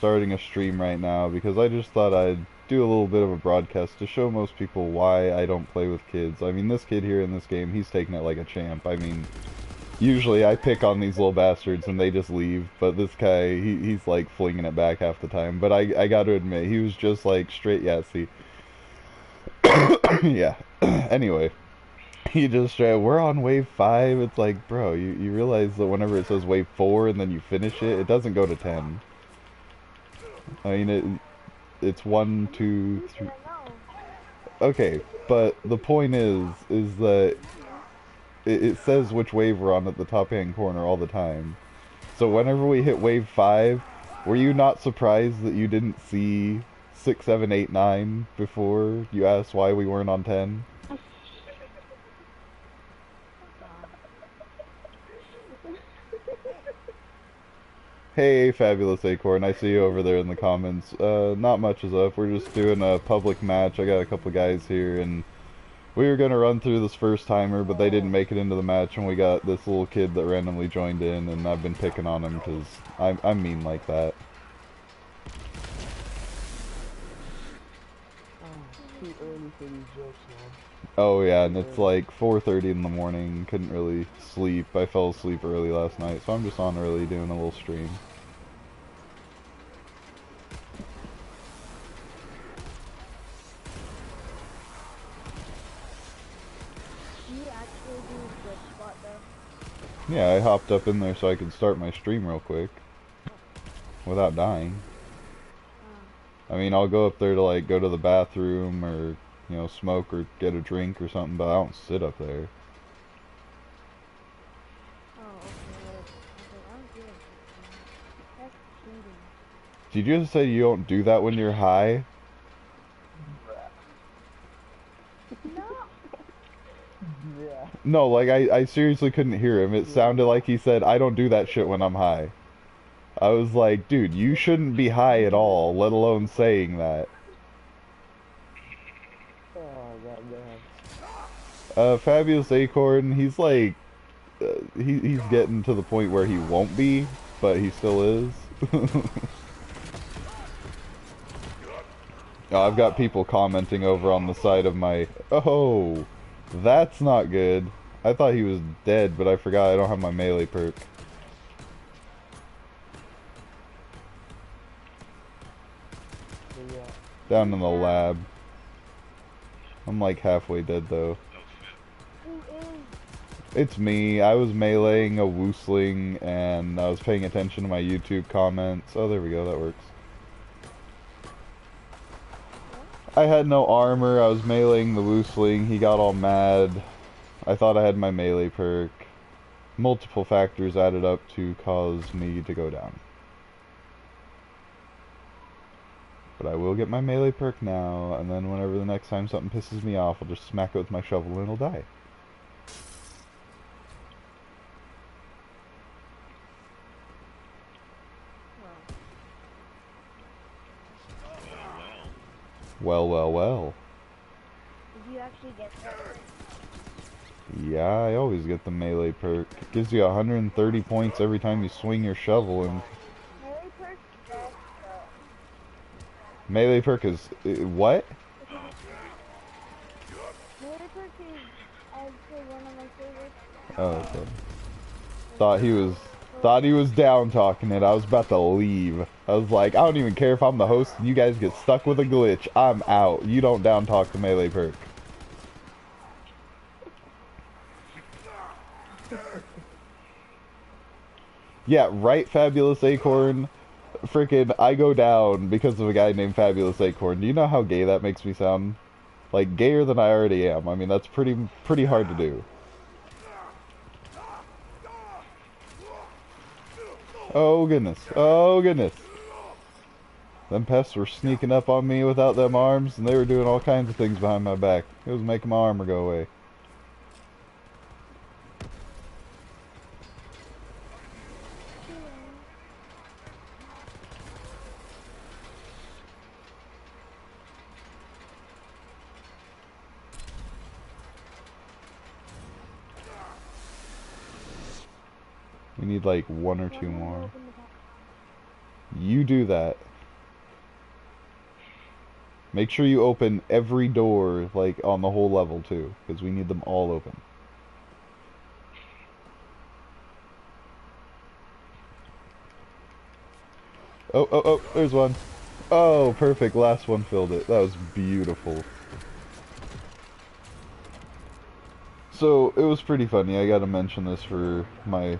starting a stream right now because I just thought I'd do a little bit of a broadcast to show most people why I don't play with kids. I mean, this kid here in this game, he's taking it like a champ. I mean, usually I pick on these little bastards and they just leave, but this guy, he's like flinging it back half the time. But I gotta admit, he was just like straight Yahtzee. Yeah. Anyway, he just we're on wave 5. It's like, bro, you realize that whenever it says wave 4 and then you finish it, it doesn't go to 10. I mean, it's 1, 2, 3. Okay, but the point is that it says which wave we're on at the top hand corner all the time. So whenever we hit wave 5, were you not surprised that you didn't see 6, 7, 8, 9 before you asked why we weren't on 10? Hey, Fabulous Acorn, I see you over there in the comments. Not much is up. We're just doing a public match. I got a couple guys here, and we were gonna run through this first timer, but they didn't make it into the match, and we got this little kid that randomly joined in, and I've been picking on him because I'm mean like that. Too early for these jokes, man. Oh yeah, and it's like 4:30 in the morning. Couldn't really sleep. I fell asleep early last night, so I'm just on early doing a little stream. Do you actually do good spot though? Yeah, I hopped up in there so I could start my stream real quick without dying. I mean, I'll go up there to like go to the bathroom or, you know, smoke or get a drink or something, but I don't sit up there. Oh, okay. I don't do it. That's cheating. Did you just say you don't do that when you're high? No. Yeah. No, like I seriously couldn't hear him. It sounded like he said, I don't do that shit when I'm high. I was like, dude, you shouldn't be high at all, let alone saying that. Oh, goddamn. Fabulous Acorn, he's like, he's getting to the point where he won't be, but he still is. Oh, I've got people commenting over on the side of my... Oh, that's not good. I thought he was dead, but I forgot I don't have my melee perk. Yeah. Down in the lab. I'm like halfway dead though. Who is? It's me. I was meleeing a Gwaslin and I was paying attention to my YouTube comments. Oh, there we go. That works. I had no armor. I was meleeing the Gwaslin. He got all mad. I thought I had my melee perk. Multiple factors added up to cause me to go down. But I will get my melee perk now, and then whenever the next time something pisses me off, I'll just smack it with my shovel and it'll die. Well, well, well. Did you actually get that? Yeah, I always get the melee perk. It gives you 130 points every time you swing your shovel, and Melee perk? Yes. melee perk is... what? Melee perk is actually one of my favorites. Oh, okay. Thought he was down talking it. I was about to leave. I was like, I don't even care if I'm the host and you guys get stuck with a glitch. I'm out. You don't down talk the melee perk. Yeah, right, Fabulous Acorn. Freaking, I go down because of a guy named Fabulous Acorn. Do you know how gay that makes me sound? Like, gayer than I already am. I mean, that's pretty hard to do. Oh goodness, oh goodness. Them pests were sneaking up on me without them arms, and they were doing all kinds of things behind my back. It was making my armor go away. We need like one or two more. You do that. Make sure you open every door, like, on the whole level, too, because we need them all open. Oh, oh, oh, there's one. Oh, perfect, last one filled it. That was beautiful. So, it was pretty funny. I gotta mention this for my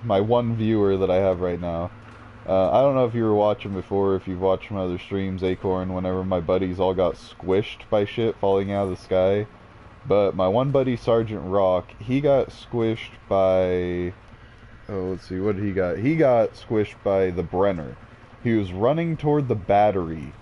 one viewer that I have right now. I don't know if you were watching before, if you've watched my other streams, Acorn, whenever my buddies all got squished by shit falling out of the sky. But my one buddy, Sergeant Rock, he got squished by... Oh, let's see, what did he got? He got squished by the Brenner. He was running toward the battery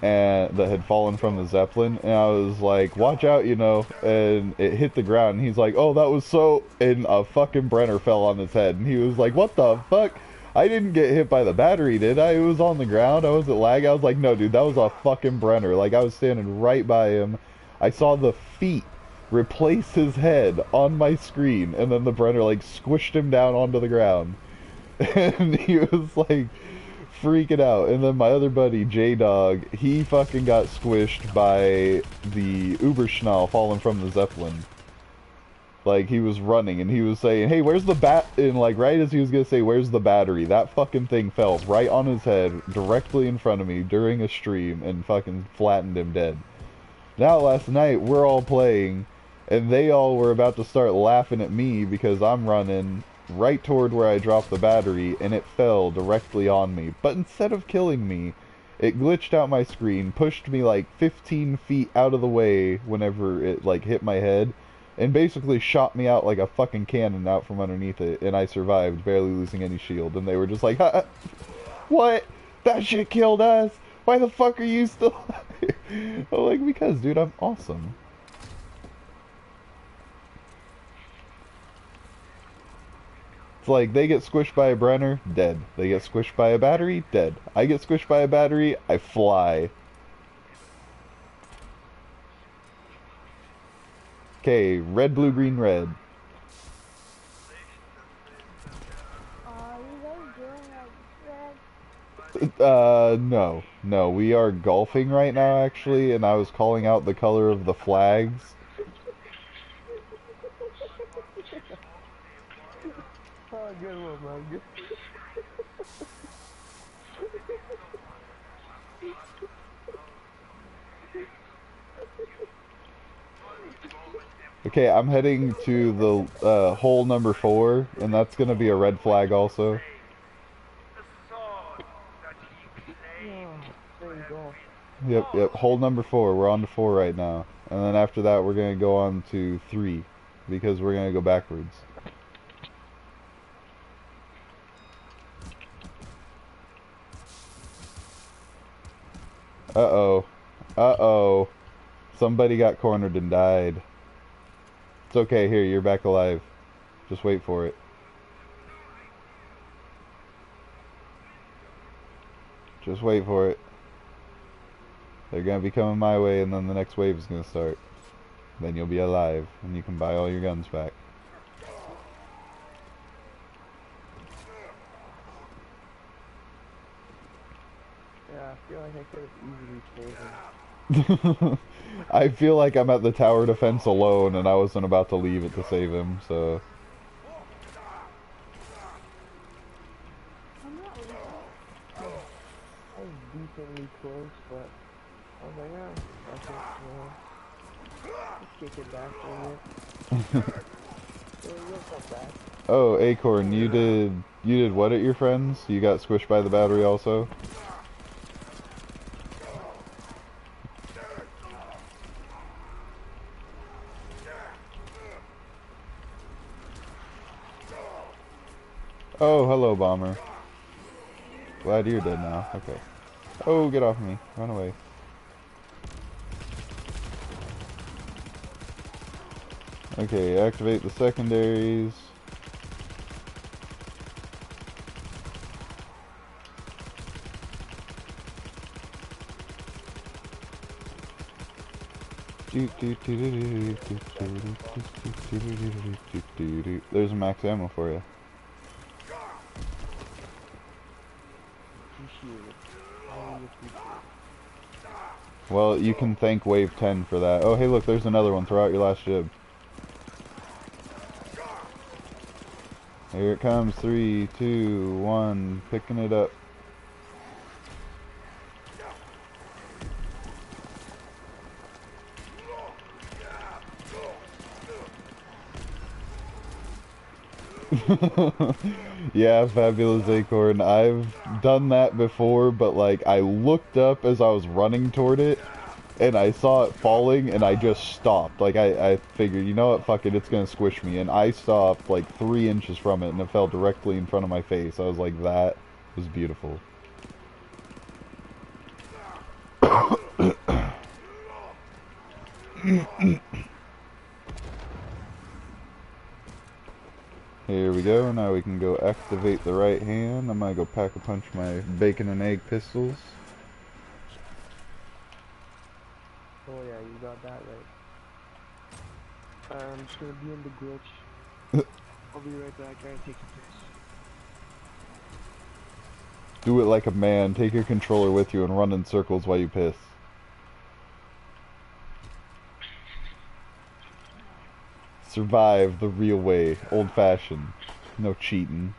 and that had fallen from the Zeppelin, and I was like, watch out, you know, and it hit the ground, and he's like, oh, that was so... And a fucking Brenner fell on his head, and he was like, what the fuck? I didn't get hit by the battery, did I? It was on the ground, I wasn't lag. I was like, no, dude, that was a fucking Brenner. Like, I was standing right by him. I saw the feet replace his head on my screen, and then the Brenner, like, squished him down onto the ground. And he was like freaking out. And then my other buddy, J-Dog, he fucking got squished by the Uberschnall falling from the Zeppelin. Like, he was running and he was saying, hey, where's the bat? And like, right as he was gonna say, where's the battery? That fucking thing fell right on his head, directly in front of me during a stream, and fucking flattened him dead. Now, last night, we're all playing, and they all were about to start laughing at me because I'm running right toward where I dropped the battery, and it fell directly on me. But instead of killing me, it glitched out my screen, pushed me like 15 feet out of the way whenever it like hit my head, and basically shot me out like a fucking cannon out from underneath it, and I survived, barely losing any shield. And they were just like, ha, what? That shit killed us? Why the fuck are you still here? I'm like, because, dude, I'm awesome. It's like, they get squished by a Brenner, dead. They get squished by a battery, dead. I get squished by a battery, I fly. Okay, red, blue, green, red. You guys doing No. No, we are golfing right now, actually, and I was calling out the color of the flags. Oh, good one, man. Good. Okay, I'm heading to the hole number 4, and that's gonna be a red flag also. Yep, hole number 4. We're on to 4 right now. And then after that, we're gonna go on to 3, because we're gonna go backwards. Uh-oh. Uh-oh. Somebody got cornered and died. It's okay, here, you're back alive. Just wait for it. Just wait for it. They're gonna be coming my way, and then the next wave is gonna start. Then you'll be alive, and you can buy all your guns back. Yeah, I feel like I could have easily saved him. I feel like I'm at the tower defense alone, and I wasn't about to leave it to save him, so... I'm not leaving. I was decently close, but I was like, yeah, I think, just kick it back for a bit. You'll come back. Oh, Acorn, you did what at your friends? You got squished by the battery also? Oh, hello, Bomber. Glad you're dead now. Okay. Oh, get off me. Run away. Okay, activate the secondaries. There's a max ammo for you. Appreciate it. I really appreciate it. Well, you can thank Wave 10 for that. Oh, hey, look, there's another one. Throw out your last jib. Here it comes. 3, 2, 1. Picking it up. Yeah, Fabulous Acorn. I've done that before, but like I looked up as I was running toward it and I saw it falling and I just stopped. Like I figured, you know what, fuck it, it's gonna squish me. And I stopped like 3 inches from it and it fell directly in front of my face. I was like, that was beautiful. Here we go. Now we can go activate the right hand. I'm gonna go pack a punch my bacon and egg pistols. Oh yeah, you got that right. I'm just gonna be in the glitch. I'll be right back. I gotta take a piss. Do it like a man. Take your controller with you and run in circles while you piss. Survive the real way. Old fashioned. No cheating.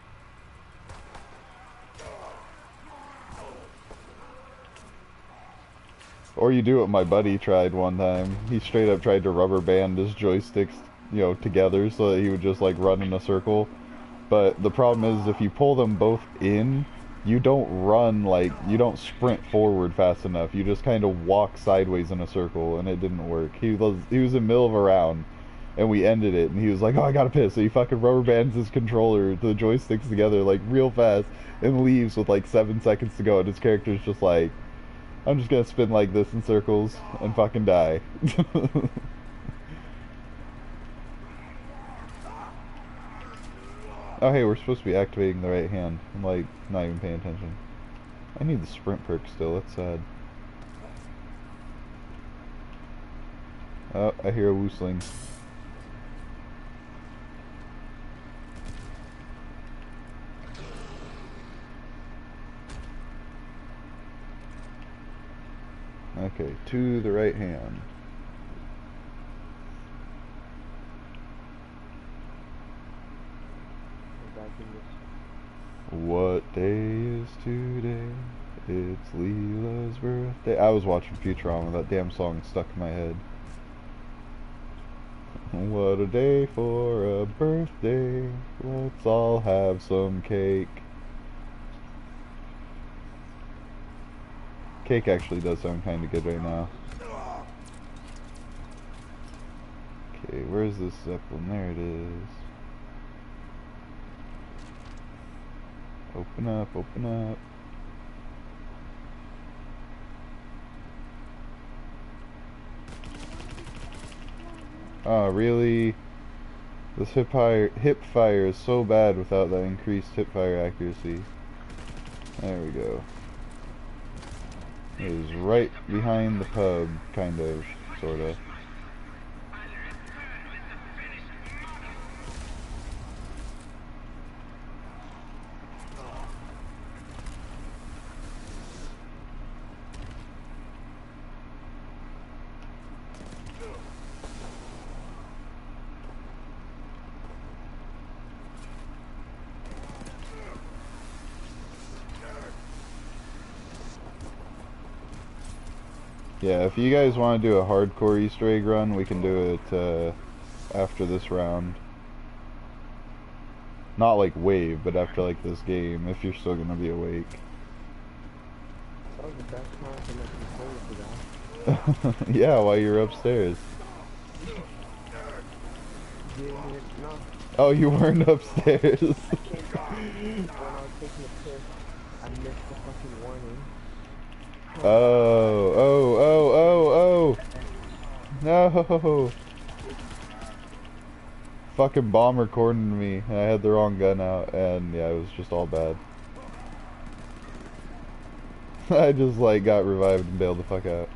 Or you do what my buddy tried one time. He straight up tried to rubber band his joysticks, you know, together so that he would just like run in a circle. But the problem is if you pull them both in, you don't run like, you don't sprint forward fast enough. You just kind of walk sideways in a circle and it didn't work. He was in the middle of a round and we ended it and he was like, oh, I gotta piss. So he fucking rubber bands his controller, the joysticks together like real fast and leaves with like 7 seconds to go and his character's just like, I'm just gonna spin like this in circles and fucking die. Oh hey, we're supposed to be activating the right hand. I'm like, not even paying attention. I need the sprint perk still, that's sad. Oh, I hear a Gwaslin. Okay, to the right hand. I'm back in this. What day is today? It's Leela's birthday. I was watching Futurama, that damn song stuck in my head. What a day for a birthday. Let's all have some cake. Cake actually does sound kind of good right now. Okay, where's this Zeppelin? There it is. Open up, open up. Oh, really? This hip fire is so bad without that increased hip fire accuracy. There we go. It is right behind the pub, kind of, sort of. Yeah, if you guys want to do a hardcore Easter egg run, we can do it after this round. Not like Wave, but after like this game, if you're still gonna be awake. That was the best time for my controller for that. Yeah, while you're upstairs. No. Oh, you weren't upstairs. I came back when I was taking a piss. I missed the fucking warning. Oh, oh, oh, oh, oh. No. Fucking bomber cornered me, and I had the wrong gun out, and yeah, it was just all bad. I just like got revived and bailed the fuck out.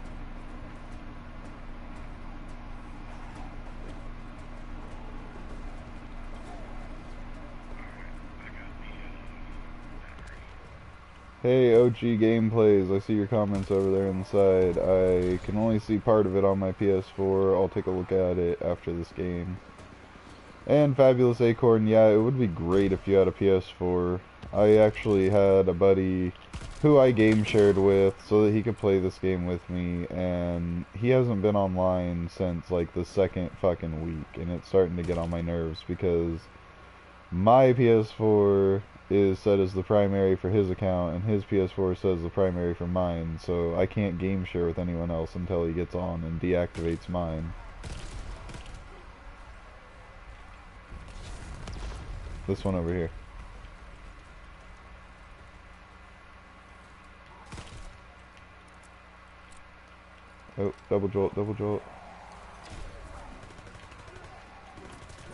Hey, OG Gameplays, I see your comments over there inside. I can only see part of it on my PS4. I'll take a look at it after this game. And Fabulous Acorn, yeah, it would be great if you had a PS4. I actually had a buddy who I game shared with so that he could play this game with me, and he hasn't been online since like the second fucking week, and it's starting to get on my nerves because my PS4 is set as the primary for his account, and his PS4 says the primary for mine, so I can't game share with anyone else until he gets on and deactivates mine. This one over here. Oh, double jolt, double jolt.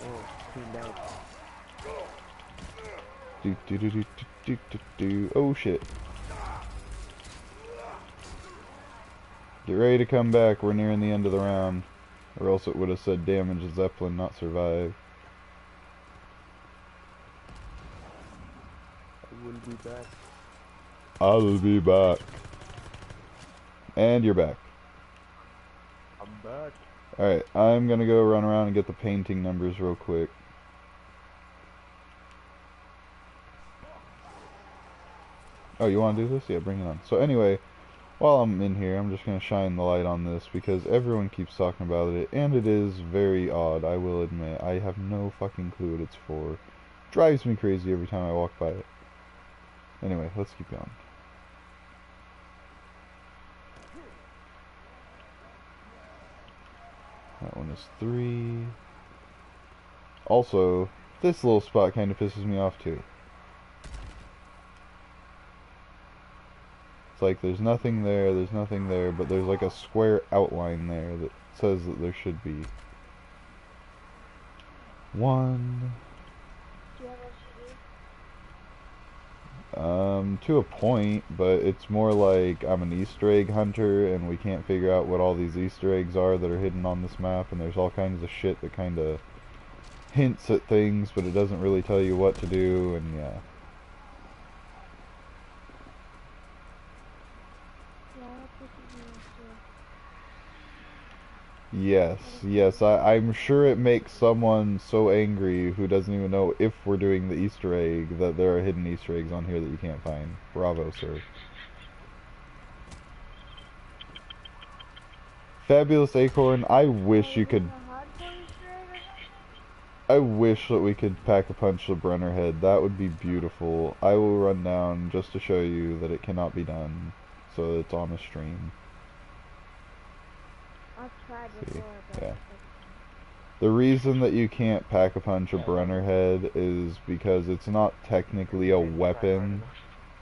Oh, cleaned out. Do do do do do do do. Oh shit. Get ready to come back, we're nearing the end of the round. Or else it would have said damage Zeppelin, not survive. I will be back. I'll be back. And you're back. I'm back. Alright, I'm gonna go run around and get the painting numbers real quick. Oh, you wanna do this? Yeah, bring it on. So anyway, while I'm in here, I'm just gonna shine the light on this because everyone keeps talking about it, and it is very odd, I will admit. I have no fucking clue what it's for. Drives me crazy every time I walk by it. Anyway, let's keep going. That one is 3. Also, this little spot kind of pisses me off too. It's like there's nothing there, but there's like a square outline there that says that there should be. 1. Do you have OCD? To a point, but it's more like I'm an Easter egg hunter and we can't figure out what all these Easter eggs are that are hidden on this map, and there's all kinds of shit that kind of hints at things, but it doesn't really tell you what to do, and yeah. Yeah, I have OCD too. Yes, yes, I'm sure it makes someone so angry who doesn't even know if we're doing the Easter egg that there are hidden Easter eggs on here that you can't find. Bravo, sir. Fabulous Acorn, I Oh, wish you you're doing could... a hardcore Easter egg or something? I wish that we could pack a punch the Brenner head. That would be beautiful. I will run down just to show you that it cannot be done, so it's on a stream. I've tried See, before, but yeah. like, The reason that you can't pack a punch a Brenner head is because it's not technically a weapon.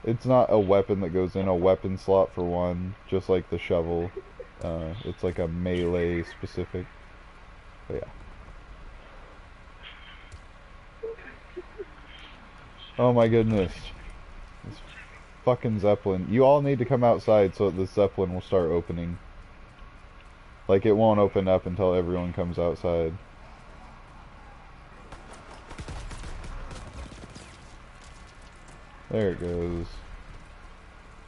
It's not a weapon that goes in a weapon slot for one, just like the shovel. It's like a melee specific. But yeah. Oh my goodness. This fucking Zeppelin. You all need to come outside so that the Zeppelin will start opening. Like, it won't open up until everyone comes outside. There it goes.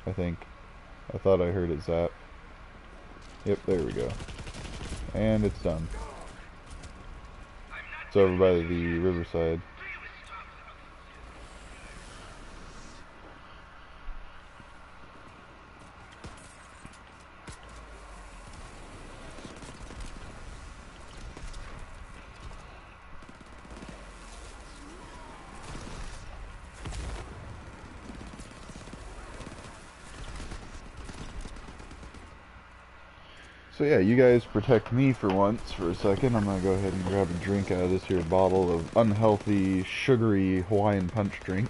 I think. I thought I heard it zap. Yep, there we go. And it's done. It's over by the riverside. So yeah, you guys protect me for once for a second. I'm gonna go ahead and grab a drink out of this here bottle of unhealthy, sugary Hawaiian punch drink.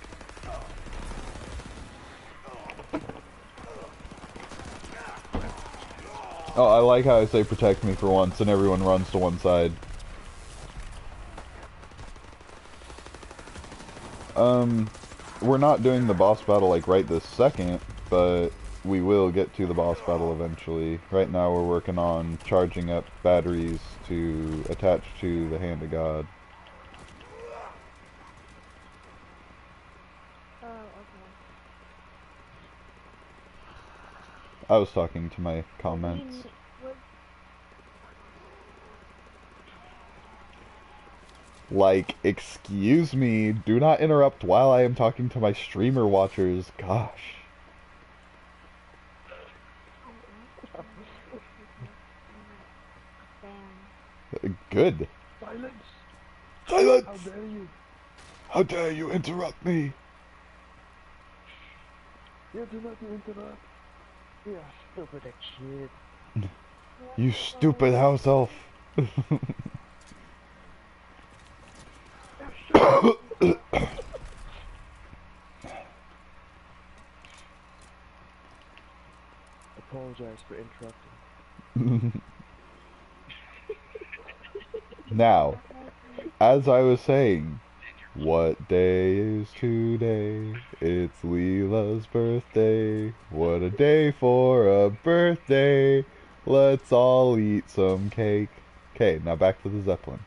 Oh, I like how I say protect me for once and everyone runs to one side. We're not doing the boss battle like right this second, but we will get to the boss battle eventually. Right now we're working on charging up batteries to attach to the Hand of God. oh, okay. I was talking to my Well, what do comments. you need? What? Like, excuse me, do not interrupt while I am talking to my streamer watchers. Gosh. Oh, actually, because I'm not a fan. Good. Silence! How Silence! dare you? How dare you interrupt me? You do not interrupt. You stupid kid. What? You Well, stupid house elf. Yeah, shut up. Apologize for interrupting. Now, not making. as I was saying, what day is today? It's Leela's birthday. What a day for a birthday. Let's all eat some cake. Okay, now back to the Zeppelin.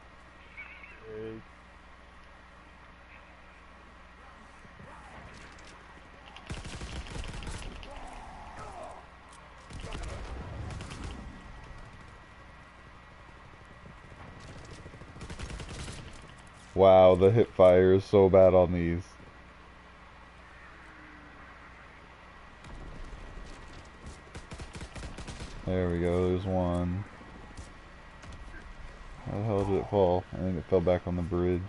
Hey. Wow, the hip fire is so bad on these. There we go, there's one. How the hell did it fall? I think it fell back on the bridge.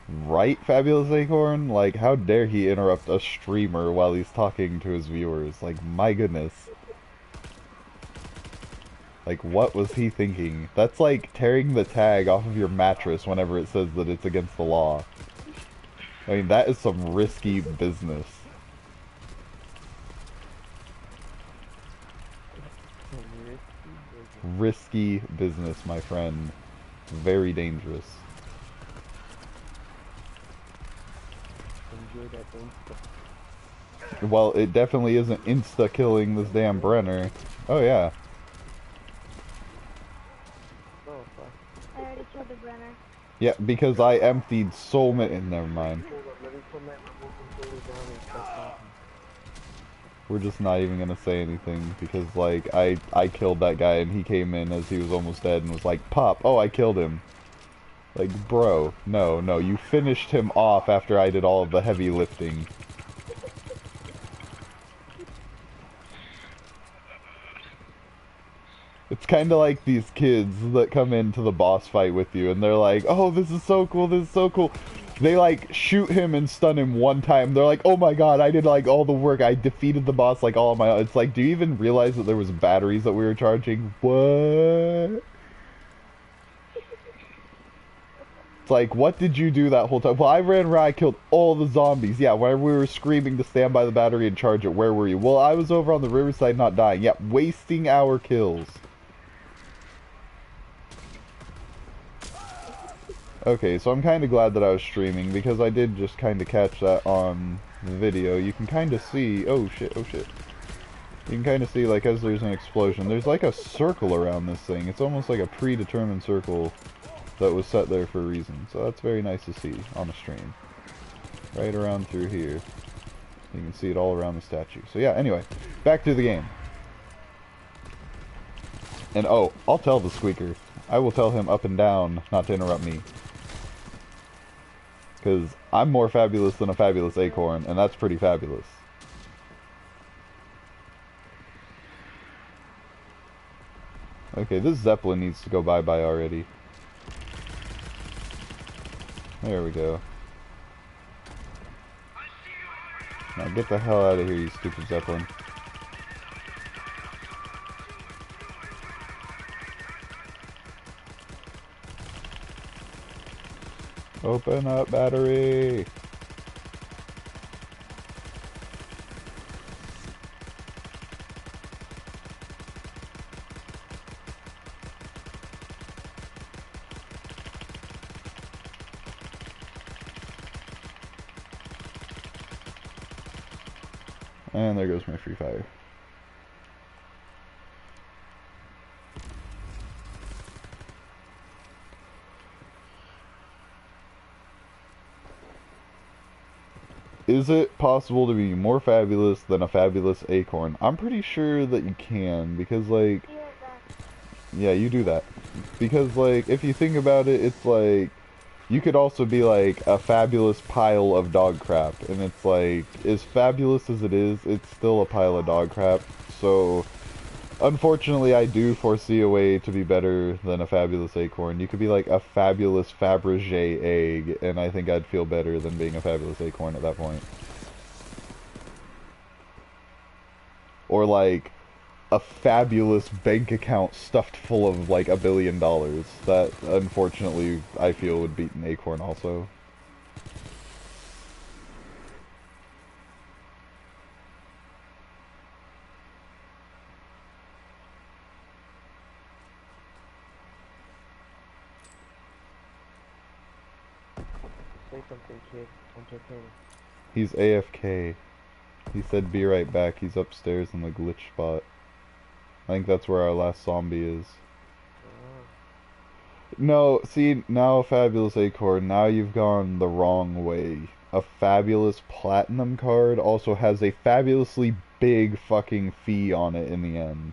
Right, Fabulous Acorn? Like, how dare he interrupt a streamer while he's talking to his viewers? Like, my goodness. Like, what was he thinking? That's like tearing the tag off of your mattress whenever it says that it's against the law. I mean, that is some risky business. Risky business, my friend. Very dangerous. Enjoy that insta. Well, it definitely isn't insta-killing this damn Brenner. Oh, yeah. Oh, fuck. I already killed the Brenner. Yeah, because I emptied so many... Never mind. Hold up, let me put my remote controller down and start talking. We're just not even gonna say anything because, like, I killed that guy and he came in as he was almost dead and was like, Pop, oh, I killed him. Like, bro, no, you finished him off after I did all of the heavy lifting. It's kind of like these kids that come into the boss fight with you and they're like, oh, this is so cool, this is so cool. They, like, shoot him and stun him one time. They're like, oh my god, I did, like, all the work. I defeated the boss, like, all of my... It's like, do you even realize that there was batteries that we were charging? What? It's like, what did you do that whole time? Well, I ran around, I killed all the zombies. Yeah, whenever we were screaming to stand by the battery and charge it, where were you? Well, I was over on the riverside not dying. Yeah, wasting our kills. Okay, so I'm kind of glad that I was streaming, because I did just kind of catch that on the video. You can kind of see... Oh, shit, oh, shit. You can kind of see, like, as there's an explosion, there's, like, a circle around this thing. It's almost like a predetermined circle that was set there for a reason. So that's very nice to see on the stream. Right around through here. You can see it all around the statue. So yeah, anyway, back to the game. And oh, I'll tell the squeaker. I will tell him up and down not to interrupt me. Because I'm more fabulous than a fabulous acorn, and that's pretty fabulous. Okay, this Zeppelin needs to go bye-bye already. There we go. Now get the hell out of here, you stupid Zeppelin. Open up, battery! And there goes my free fire. is it possible to be more fabulous than a fabulous acorn? I'm pretty sure that you can, because, like, Be right back. yeah, you do that. Because, like, if you think about it, it's like, you could also be, like, a fabulous pile of dog crap. And it's like, as fabulous as it is, it's still a pile of dog crap. So, unfortunately, I do foresee a way to be better than a fabulous acorn. You could be like a fabulous Fabergé egg, and I think I'd feel better than being a fabulous acorn at that point. Or like a fabulous bank account stuffed full of like $1 billion. That, unfortunately, I feel would beat an acorn also. Say something, kid. Entertain. He's AFK. He said be right back. He's upstairs in the glitch spot. I think that's where our last zombie is. Oh. No, see, now Fabulous Acorn, now you've gone the wrong way. A Fabulous Platinum card also has a fabulously big fucking fee on it in the end.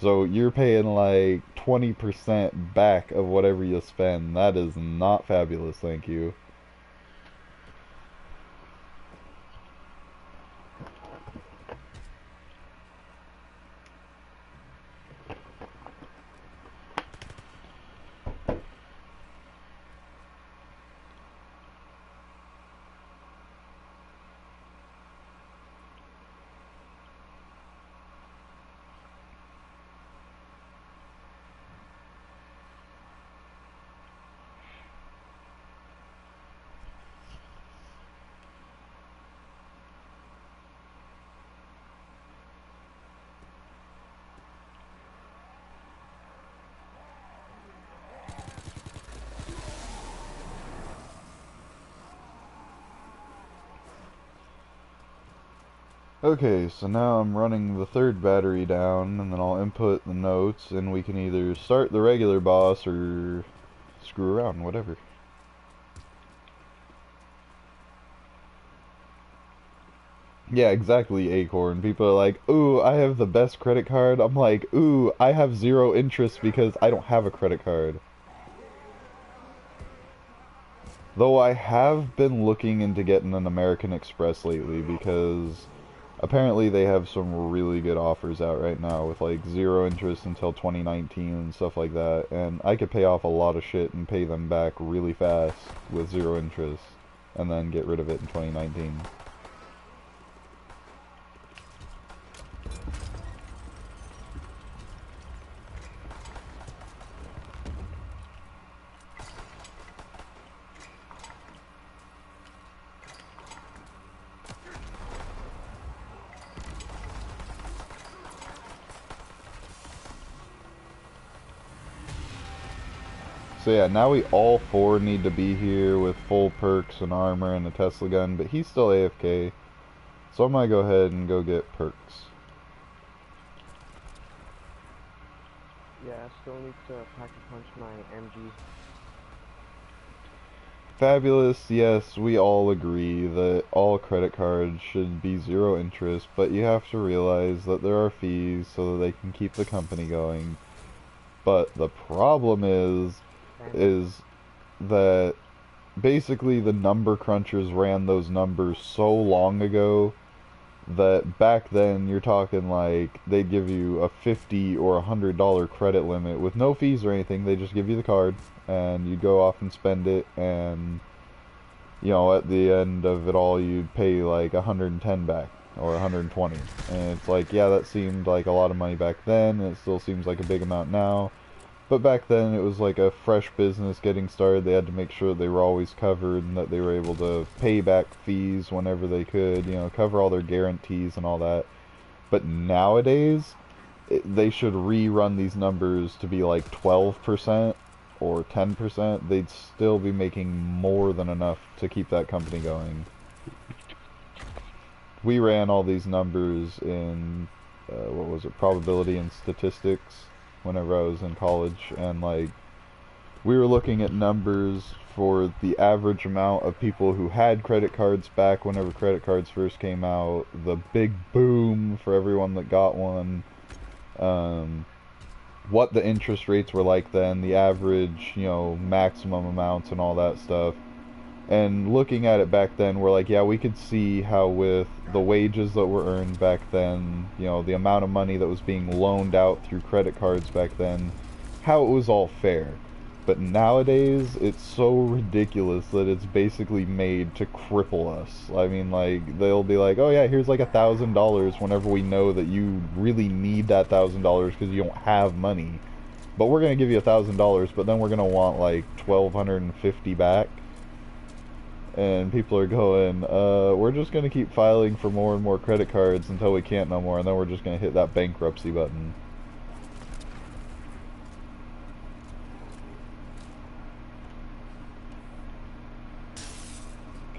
So you're paying like 20% back of whatever you spend. That is not fabulous, thank you. Okay, so now I'm running the third battery down, and then I'll input the notes, and we can either start the regular boss or screw around, whatever. Yeah, exactly, Acorn. People are like, ooh, I have the best credit card. I'm like, ooh, I have zero interest because I don't have a credit card. Though I have been looking into getting an American Express lately because apparently they have some really good offers out right now with like zero interest until 2019 and stuff like that. And I could pay off a lot of shit and pay them back really fast with zero interest and then get rid of it in 2019. So yeah, now we all four need to be here with full perks and armor and a Tesla gun, but he's still AFK. So I'm gonna go ahead and go get perks. Yeah, I still need to pack a punch my MG. Fabulous, yes, we all agree that all credit cards should be zero interest, but you have to realize that there are fees so that they can keep the company going. But the problem is that basically the number crunchers ran those numbers so long ago that back then you're talking like they'd give you a $50 or $100 credit limit with no fees or anything. They just give you the card and you go off and spend it, and you know at the end of it all you'd pay like 110 back or 120, and it's like, yeah, that seemed like a lot of money back then, and it still seems like a big amount now. But back then, it was like a fresh business getting started. They had to make sure they were always covered and that they were able to pay back fees whenever they could, you know, cover all their guarantees and all that. But nowadays, they should rerun these numbers to be like 12% or 10%. They'd still be making more than enough to keep that company going. We ran all these numbers in, what was it, probability and statistics whenever I was in college, and like we were looking at numbers for the average amount of people who had credit cards back whenever credit cards first came out, the big boom for everyone that got one, um, what the interest rates were like then, the average, you know, maximum amounts and all that stuff. And looking at it back then, we're like, yeah, we could see how with the wages that were earned back then, you know, the amount of money that was being loaned out through credit cards back then, how it was all fair. But nowadays, it's so ridiculous that it's basically made to cripple us. I mean, like, they'll be like, oh yeah, here's like $1,000 whenever we know that you really need that $1,000 because you don't have money. But we're gonna give you $1,000, but then we're gonna want like 1,250 back. And people are going, we're just gonna keep filing for more and more credit cards until we can't no more, and then we're just gonna hit that bankruptcy button.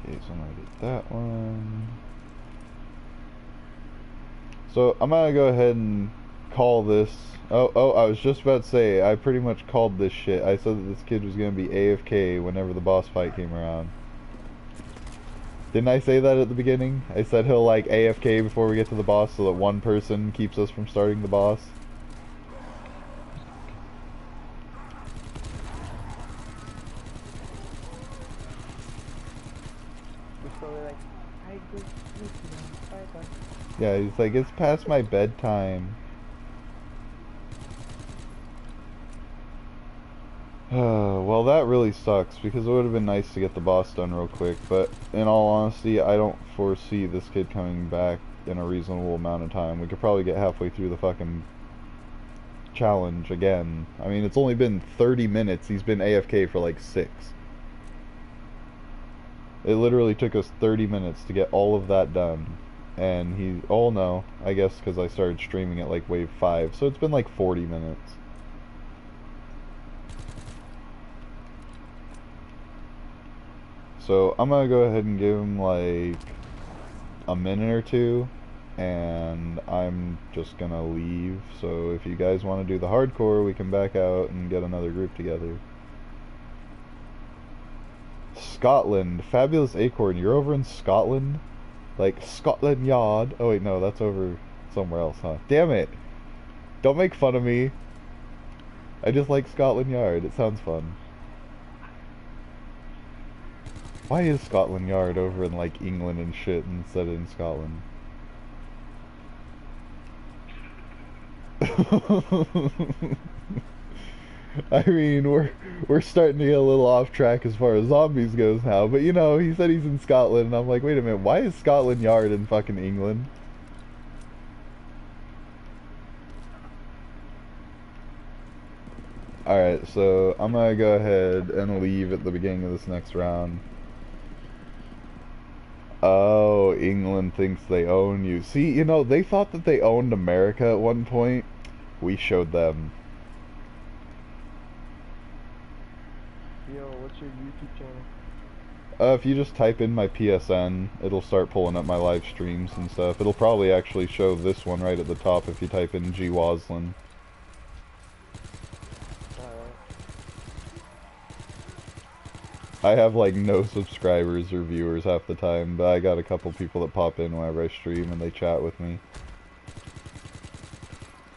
Okay, so I'm gonna get that one. So I'm gonna go ahead and call this. Oh, I was just about to say, I pretty much called this shit. I said that this kid was gonna be AFK whenever the boss fight came around. Didn't I say that at the beginning? I said he'll like AFK before we get to the boss so that one person keeps us from starting the boss. He's probably like, I go sleep now. Bye bye. Yeah, he's like, it's past my bedtime. Well, that really sucks because it would have been nice to get the boss done real quick, but in all honesty, I don't foresee this kid coming back in a reasonable amount of time. We could probably get halfway through the fucking challenge again. I mean, it's only been 30 minutes. He's been AFK for like 6. It literally took us 30 minutes to get all of that done. And he... Oh no, I guess because I started streaming at like wave 5, so it's been like 40 minutes. So I'm gonna go ahead and give him like a minute or two, and I'm just gonna leave. So if you guys want to do the hardcore, we can back out and get another group together. Scotland, Fabulous Acorn, you're over in Scotland? Like Scotland Yard? Oh wait, no, that's over somewhere else, huh? Damn it! Don't make fun of me. I just like Scotland Yard, it sounds fun. Why is Scotland Yard over in like England and shit instead of in Scotland? I mean, we're starting to get a little off track as far as zombies goes now, but you know, he said he's in Scotland, and I'm like, wait a minute, why is Scotland Yard in fucking England? Alright, so I'm gonna go ahead and leave at the beginning of this next round. Oh, England thinks they own you. See, you know, they thought that they owned America at one point. We showed them. Yo, what's your YouTube channel? If you just type in my PSN, it'll start pulling up my live streams and stuff. It'll probably actually show this one right at the top if you type in Gwaslin. Alright. I have like no subscribers or viewers half the time, but I got a couple people that pop in whenever I stream and they chat with me.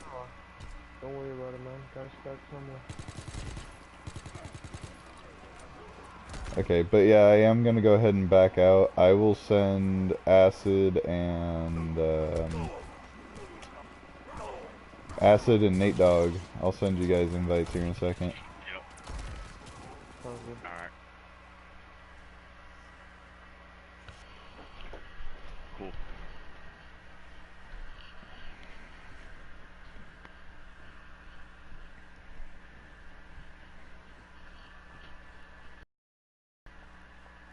Oh, don't worry about it, man. Gotta start somewhere. Okay, but yeah, I am gonna go ahead and back out. I will send Acid and Acid and Nate Dogg. I'll send you guys invites here in a second. Yep. Sounds good. Alright. Cool.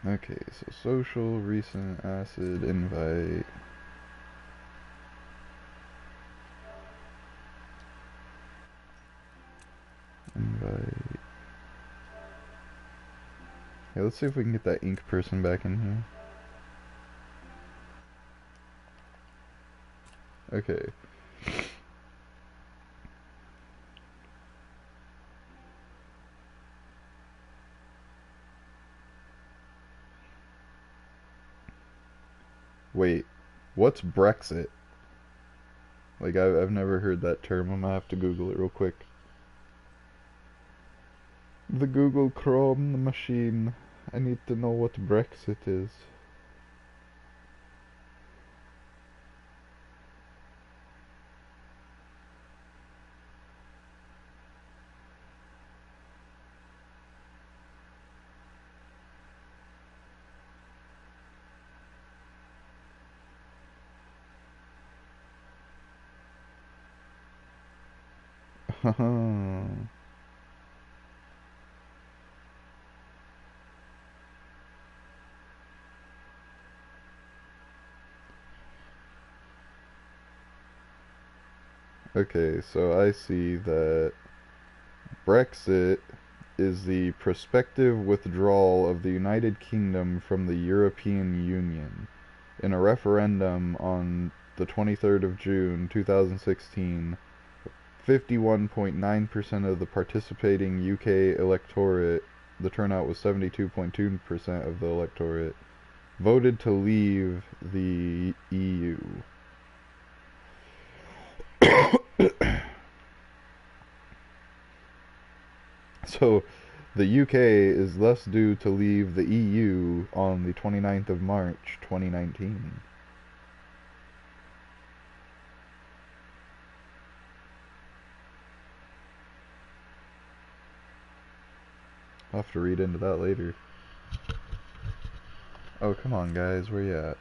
Okay, so social, recent, Acid, invite. Invite. Yeah, let's see if we can get that ink person back in here. Okay. Wait, what's Brexit? Like, I've never heard that term. I'm gonna have to Google it real quick. The Google Chrome the machine. I need to know what Brexit is. Okay, so I see that Brexit is the prospective withdrawal of the United Kingdom from the European Union. In a referendum on the 23rd of June 2016, 51.9% of the participating UK electorate, the turnout was 72.2% of the electorate, voted to leave the EU. So, the UK is thus due to leave the EU on the 29th of March 2019. I'll have to read into that later. Oh, come on, guys, where you at?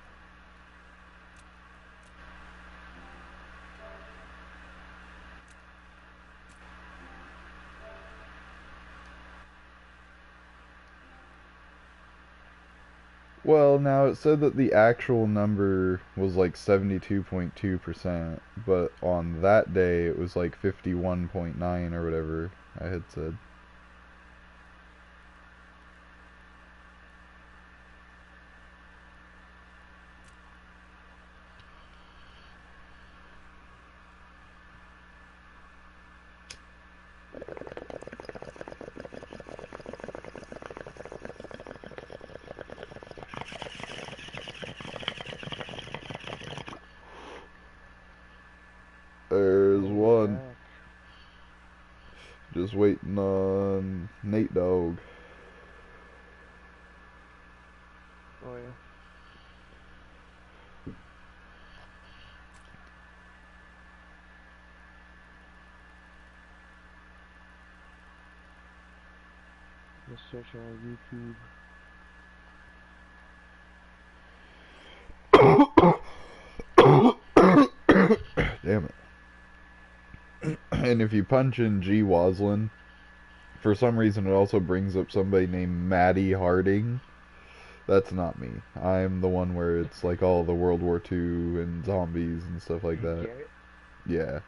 Well, now it said that the actual number was like 72.2%, but on that day it was like 51.9 or whatever I had said. There's Oh, we're one. back. Just waiting on Nate Dogg. Oh yeah. Let's search on YouTube. Damn it. And if you punch in Gwaslin, for some reason it also brings up somebody named Maddie Harding. That's not me. I'm the one where it's like all the World War II and zombies and stuff like that. Garrett? Yeah.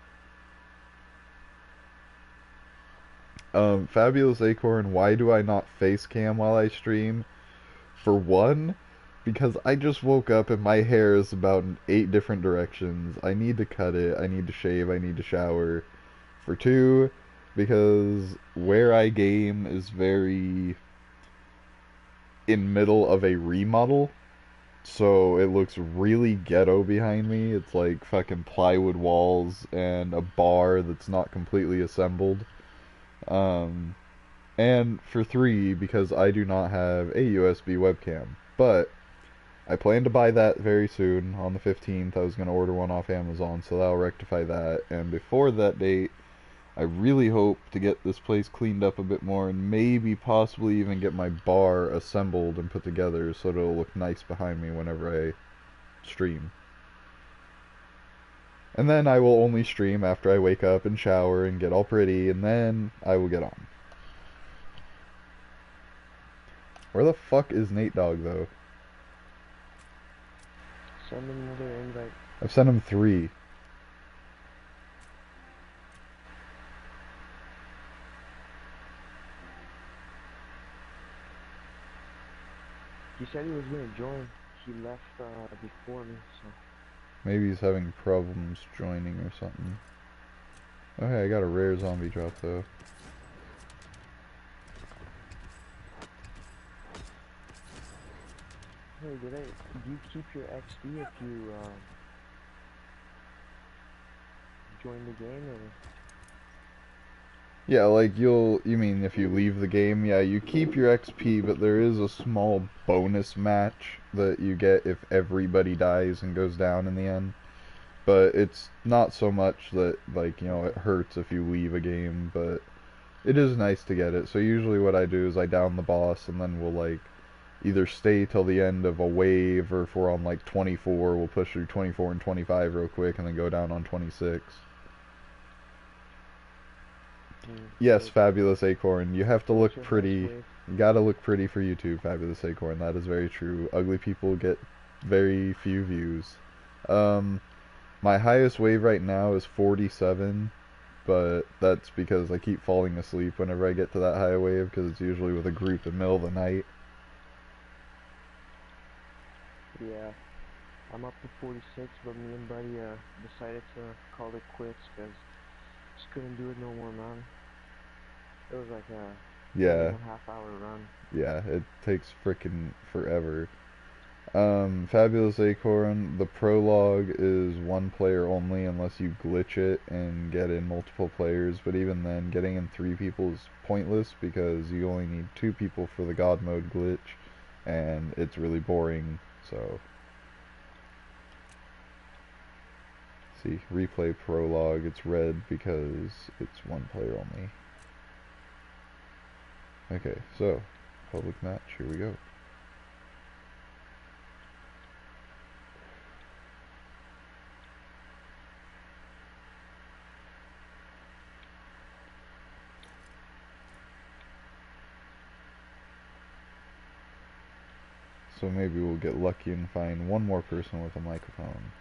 Fabulous Acorn, why do I not face cam while I stream? For one, because I just woke up and my hair is about in 8 different directions. I need to cut it, I need to shave, I need to shower. For two, because where I game is very in middle of a remodel, so it looks really ghetto behind me. It's like fucking plywood walls and a bar that's not completely assembled. Um, and for three, because I do not have a USB webcam. But I plan to buy that very soon. On the 15th, I was going to order one off Amazon, so that'll rectify that. And before that date, I really hope to get this place cleaned up a bit more and maybe possibly even get my bar assembled and put together so it'll look nice behind me whenever I stream. And then I will only stream after I wake up and shower and get all pretty, and then I will get on. Where the fuck is Nate Dogg, though? Send him another invite. I've sent him 3. He said he was gonna join. He left before me, so. Maybe he's having problems joining or something. Okay, I got a rare zombie drop, though. Hey, do you keep your XP if you join the game or? Yeah, like you mean if you leave the game, yeah, you keep your XP, but there is a small bonus match that you get if everybody dies and goes down in the end. But it's not so much that, like, it hurts if you leave a game, but it is nice to get it. So usually what I do is I down the boss and then we'll, like, either stay till the end of a wave, or if we're on, like, 24, we'll push through 24 and 25 real quick and then go down on 26. Yes, Wait, Fabulous Acorn. You have to what's look your highest pretty. wave? You gotta look pretty for YouTube, Fabulous Acorn. That is very true. Ugly people get very few views. Um, my highest wave right now is 47, but that's because I keep falling asleep whenever I get to that high wave, because it's usually with a group in the middle of the night. Yeah, I'm up to 46, but me and Buddy decided to call it quits because just couldn't do it no more, man. It was like a Yeah, 7.5 hour run. yeah, it takes frickin' forever. Fabulous Acorn, the prologue is one player only unless you glitch it and get in multiple players, but even then, getting in 3 people is pointless because you only need 2 people for the God mode glitch, and it's really boring, so... See, replay prologue, it's red because it's one player only. Okay, so, public match, here we go. So maybe we'll get lucky and find one more person with a microphone.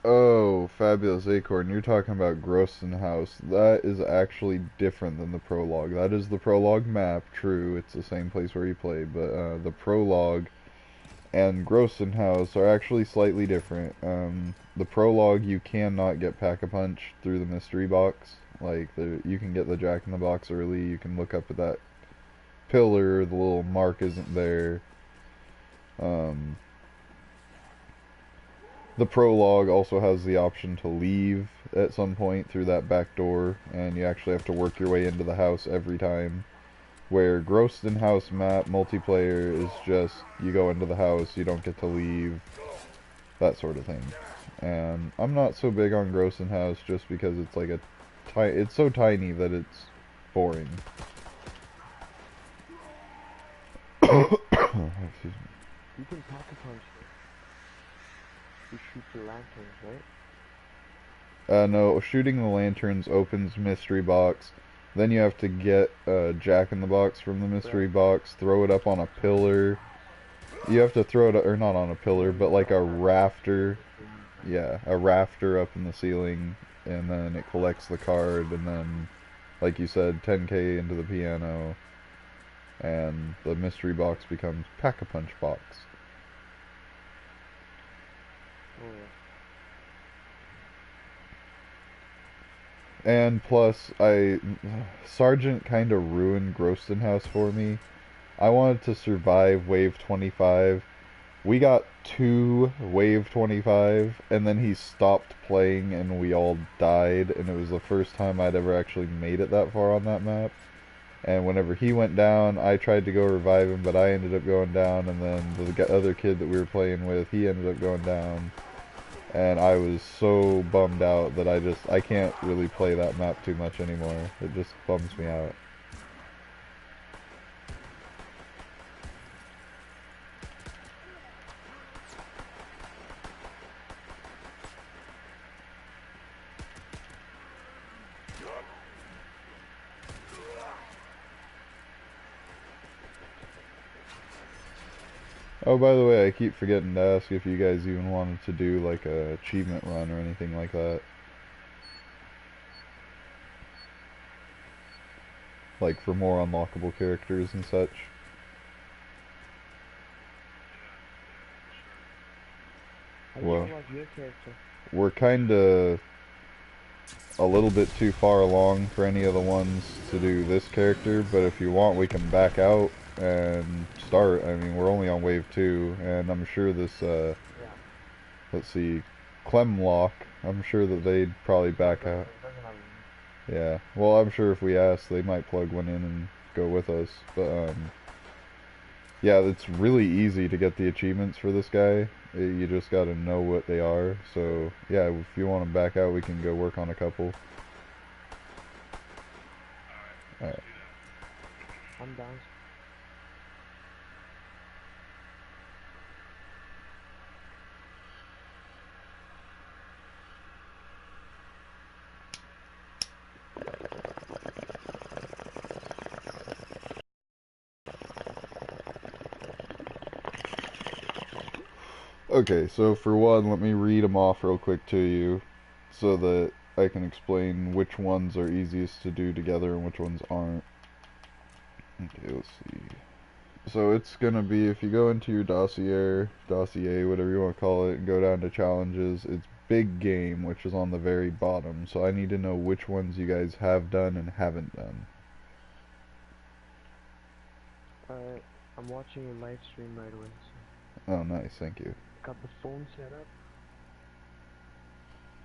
Oh, Fabulous Acorn, you're talking about Groston House. That is actually different than the prologue. That is the prologue map, true, it's the same place where you played, but the prologue and Groston House are actually slightly different. The prologue, you cannot get Pack-a-Punch through the mystery box. Like, you can get the Jack-in-the-Box early, you can look up at that pillar, the little mark isn't there. Um, The prologue also has the option to leave at some point through that back door, and you actually have to work your way into the house every time. Where Groston House map multiplayer is just, you go into the house, you don't get to leave, that sort of thing. And I'm not so big on Groston House just because it's like it's so tiny that it's boring. Excuse me. You can pack a punch. You shoot the lanterns, right? No, shooting the lanterns opens mystery box. Then you have to get Jack-in-the-Box from the mystery box, throw it up on a pillar. You have to throw it, or not on a pillar, but like a rafter. Yeah, a rafter up in the ceiling, and then it collects the card, and then, like you said, 10k into the piano, and the mystery box becomes Pack-a-Punch box. Oh yeah. And plus, Sergeant kind of ruined Groston House for me. I wanted to survive Wave 25. We got to Wave 25, and then he stopped playing, and we all died, and it was the first time I'd ever actually made it that far on that map. And whenever he went down, I tried to go revive him, but I ended up going down, and then the other kid that we were playing with, he ended up going down. And I was so bummed out that I can't really play that map too much anymore. It just bums me out. Oh, by the way, I keep forgetting to ask if you guys even wanted to do like a achievement run or anything like that. Like for more unlockable characters and such. How do you Well, unlock your character? we're kinda a little bit too far along for any of the ones to do this character, but if you want, we can back out and start. I mean, we're only on wave 2, and I'm sure this, Yeah. let's see, Clemlock, I'm sure that they'd probably Oh, back out. doesn't have. Yeah, well, I'm sure if we ask, they might plug one in and go with us, but, yeah, it's really easy to get the achievements for this guy. You just gotta know what they are, so, yeah, if you want to back out, we can go work on a couple. Alright. I'm down. Okay, so for one, let me read them off real quick to you so that I can explain which ones are easiest to do together and which ones aren't. Okay, let's see. So it's gonna be if you go into your dossier, whatever you want to call it, and go down to challenges, it's big game, which is on the very bottom. So I need to know which ones you guys have done and haven't done. Alright. I'm watching your live stream right away. So Oh, nice, thank you. got the phone set up.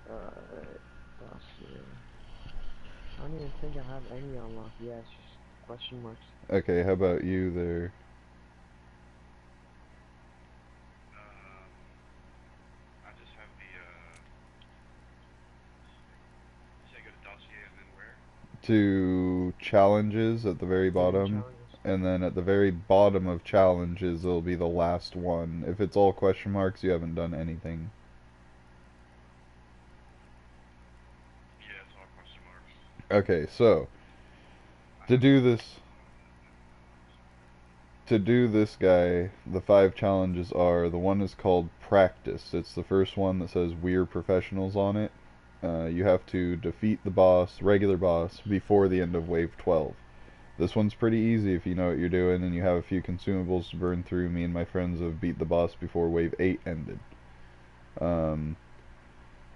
Alright. Dossier. I don't even think I have any unlocked. Yeah, it's just question marks. Okay, how about you there? I just have the, you say go to dossier and then where? To challenges at the very Yeah, bottom, challenges. and then at the very bottom of challenges it'll be the last one. If it's all question marks, you haven't done anything. Yeah, it's all question marks. Okay, so I to have do one. this to do this guy, the 5 challenges are, the one is called practice. It's the first one that says we're professionals on it. You have to defeat the boss, regular boss, before the end of wave 12. This one's pretty easy if you know what you're doing and you have a few consumables to burn through. Me and my friends have beat the boss before wave 8 ended. Um,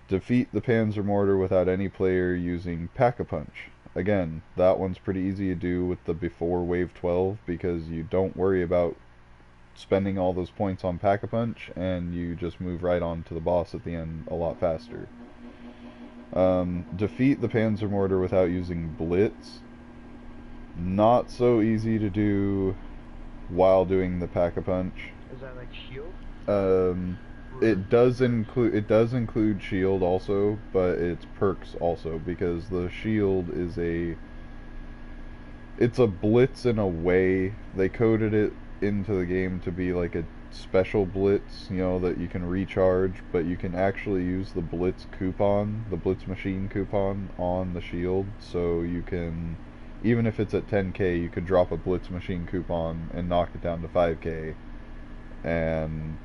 defeat the Panzer Mortar without any player using Pack-a-Punch. Again, that one's pretty easy to do with the before wave 12 because you don't worry about spending all those points on Pack-a-Punch and you just move right on to the boss at the end a lot faster. Defeat the Panzer Mortar without using Blitz. Not so easy to do while doing the Pack-a-Punch. Is that like shield? Um, it does include shield also, but it's perks also because the shield is it's a blitz in a way. They coded it into the game to be like a special blitz, that you can recharge, but you can actually use the blitz coupon, the blitz machine coupon on the shield, so you can, even if it's at 10k, you could drop a blitz machine coupon and knock it down to 5k. And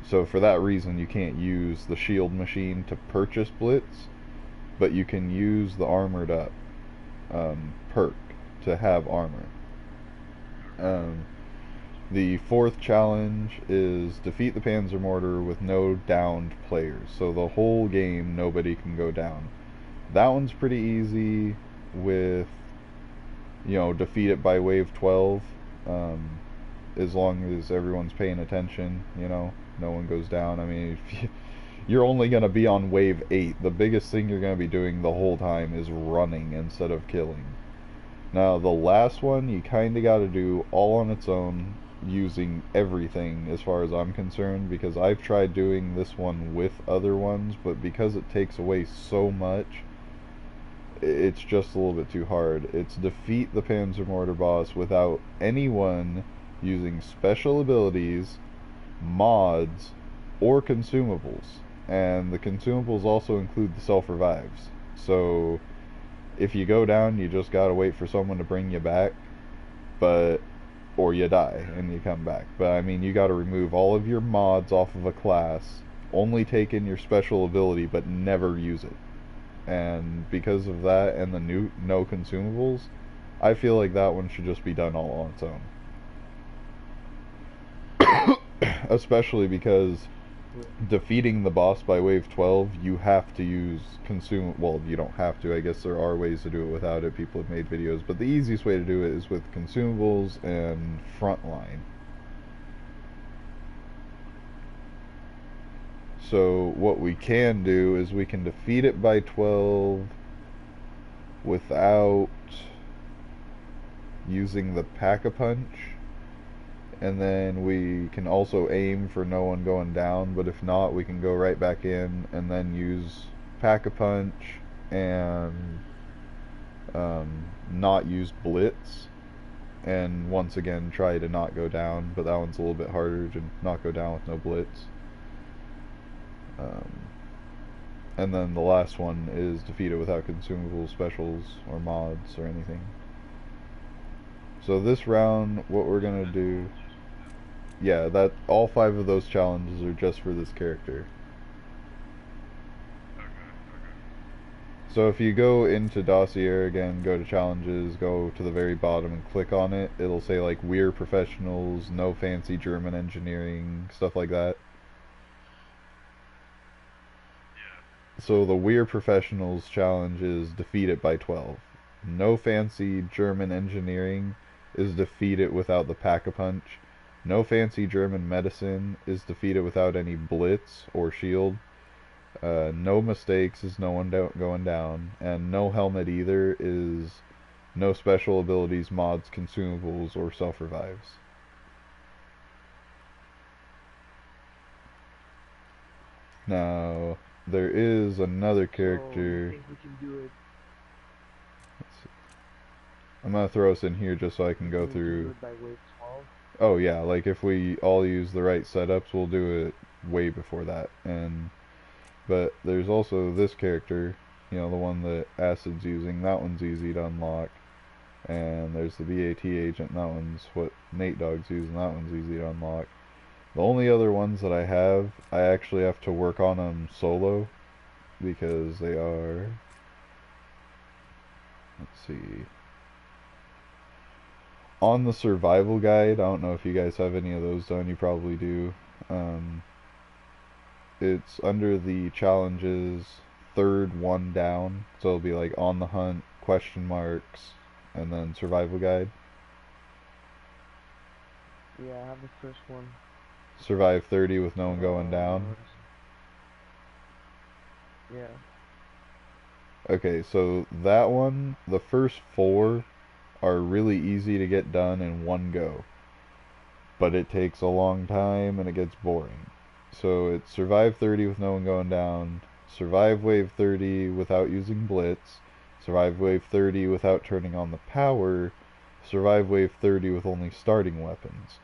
so for that reason, you can't use the shield machine to purchase blitz, but you can use the armored up perk to have armor. Um, the fourth challenge is defeat the Panzer Mortar with no downed players. So the whole game, nobody can go down. That one's pretty easy with, defeat it by wave 12. As long as everyone's paying attention, no one goes down. I mean, if you're only going to be on wave 8. The biggest thing you're going to be doing the whole time is running instead of killing. Now, the last one, you kind of got to do all on its own, using everything as far as I'm concerned, because I've tried doing this one with other ones, but because it takes away so much, it's just a little bit too hard. It's defeat the Panzer Mortar boss without anyone using special abilities, mods, or consumables. And the consumables also include the self-revives. So if you go down, you just gotta wait for someone to bring you back. But or you die and you come back. But I mean, you got to remove all of your mods off of a class, only take in your special ability, but never use it. And because of that and the new no consumables, I feel like that one should just be done all on its own. Especially because defeating the boss by wave 12, you have to use consume. Well, you don't have to. I guess there are ways to do it without it. People have made videos, but the easiest way to do it is with consumables and frontline. So what we can do is we can defeat it by 12 without using the Pack-a-Punch, and then we can also aim for no one going down, but if not, we can go right back in and then use Pack-a-Punch and not use Blitz, and once again try to not go down, but that one's a little bit harder to not go down with no Blitz. And then the last one is defeat it without consumables, specials, or mods, or anything. So this round, what we're gonna do, yeah, that all 5 of those challenges are just for this character. Okay, okay. So if you go into Dossier again, go to challenges, go to the very bottom and click on it, it'll say like We're Professionals, no fancy German engineering, stuff like that. Yeah. So the We're Professionals challenge is defeat it by 12. No fancy German engineering is defeat it without the Pack-a-Punch. No fancy German medicine is defeated without any blitz or shield. No mistakes is no one going down. And no helmet either is no special abilities, mods, consumables, or self-revives. Now, there is another So, character. you think we can do it? I'm gonna throw us in here just so I can go Can we do through. it by wave 12? Oh yeah, like if we all use the right setups, we'll do it way before that. But there's also this character, you know, the one that Acid's using. That one's easy to unlock. And there's the BAT agent. That one's what Nate Dogg's using. That one's easy to unlock. The only other ones that I have, I actually have to work on them solo because they are. Let's see. On the survival guide, I don't know if you guys have any of those done. You probably do. It's under the challenges, third one down. So it'll be like on the hunt, question marks, and then survival guide. Yeah, I have the first one. Survive 30 with no one going down. Yeah. Okay, so that one, the first 4 are really easy to get done in one go. But it takes a long time and it gets boring. So it's survive 30 with no one going down, survive wave 30 without using blitz, survive wave 30 without turning on the power, survive wave 30 with only starting weapons.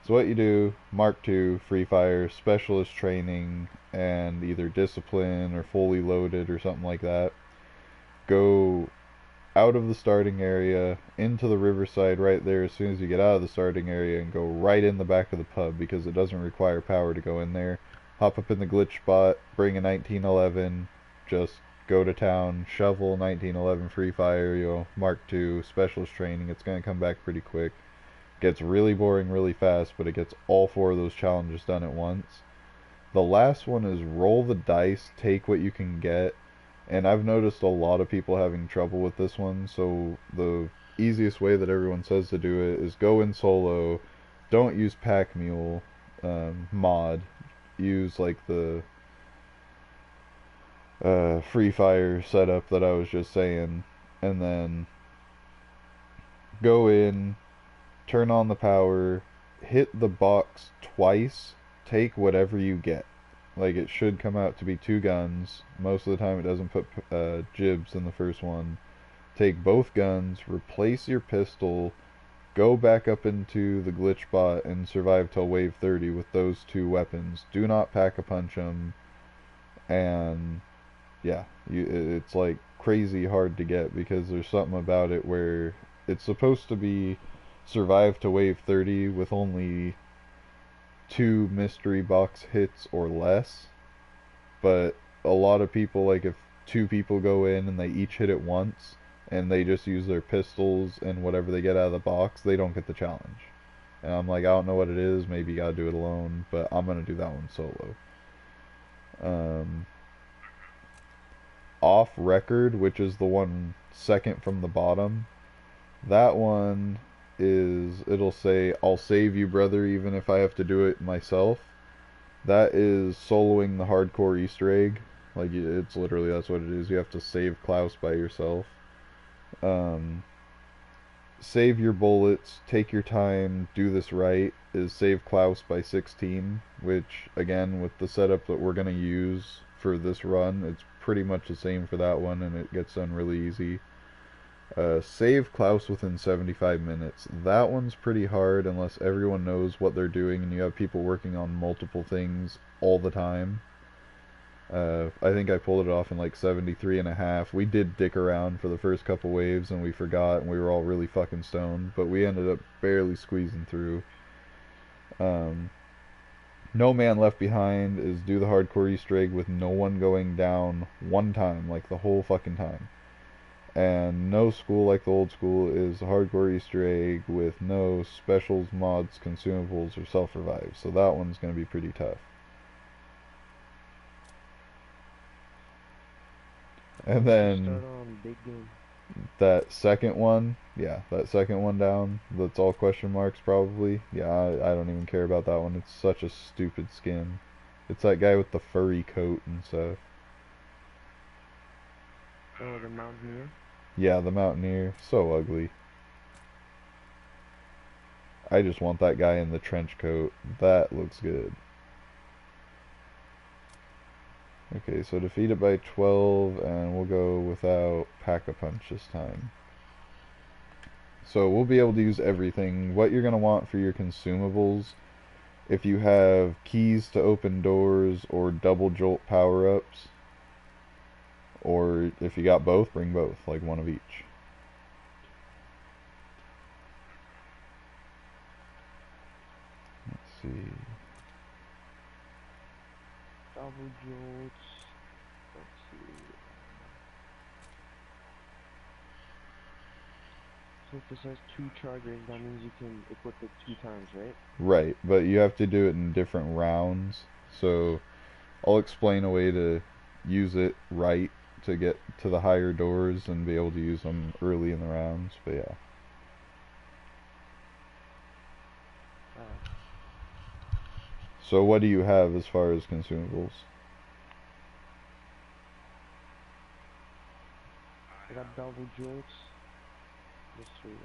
So what you do, Mark II, Free Fire, Specialist Training, and either Discipline or Fully Loaded or something like that. Go out of the starting area into the riverside right there as soon as you get out of the starting area and go right in the back of the pub because it doesn't require power to go in there. Hop up in the glitch spot, bring a 1911, just go to town, shovel 1911 Free Fire, you know, Mark II, Specialist Training. It's going to come back pretty quick. Gets really boring really fast, but it gets all 4 of those challenges done at once. The last one is roll the dice, take what you can get. And I've noticed a lot of people having trouble with this one, so the easiest way that everyone says to do it is go in solo, don't use Pack Mule mod, use like the Free Fire setup that I was just saying, and then go in, turn on the power, hit the box twice, take whatever you get. Like it should come out to be 2 guns. Most of the time it doesn't put jibs in the first one. Take both guns, replace your pistol, go back up into the glitch bot and survive till wave 30 with those 2 weapons. Do not Pack-a-Punch them. And yeah, it's like crazy hard to get because there's something about it where it's supposed to be survive to wave 30 with only 2 mystery box hits or less. But a lot of people, like if 2 people go in and they each hit it once and they just use their pistols and whatever they get out of the box, they don't get the challenge. And I'm like, I don't know what it is. Maybe you gotta do it alone, but I'm gonna do that one solo. Um, Off record, which is the one second from the bottom, that one is, it'll say, I'll save you, brother, even if I have to do it myself. That is soloing the hardcore Easter egg. Like, it's literally, that's what it is. You have to save Klaus by yourself. Um, Save your bullets, take your time, do this right, is save Klaus by 16, which, again, with the setup that we're going to use for this run, it's pretty much the same for that one, and it gets done really easy. Save Klaus within 75 minutes. That one's pretty hard unless everyone knows what they're doing and you have people working on multiple things all the time. I think I pulled it off in like 73 and a half. We did dick around for the first couple waves and we forgot and we were all really fucking stoned, but we ended up barely squeezing through. No Man Left Behind is do the hardcore Easter egg with no one going down one time, like the whole fucking time. And No School Like the Old School is a hardcore Easter egg with no specials, mods, consumables, or self-revive. So that one's going to be pretty tough. And then Start on big game. that second one, yeah, that second one down, that's all question marks probably. Yeah, I don't even care about that one. It's such a stupid skin. It's that guy with the furry coat and stuff. Oh, the Mountaineer? Yeah, the Mountaineer. So ugly. I just want that guy in the trench coat. That looks good. Okay, so defeat it by 12, and we'll go without Pack-a-Punch this time. So we'll be able to use everything. What you're going to want for your consumables, if you have keys to open doors or double jolt power-ups, or if you got both, bring both, like one of each. Let's see. Double jolts. Let's see. So if this has 2 chargers, that means you can equip it 2 times, right? Right, but you have to do it in different rounds. So I'll explain a way to use it right to get to the higher doors and be able to use them early in the rounds. But yeah. So what do you have as far as consumables? I got double jolts. Mystery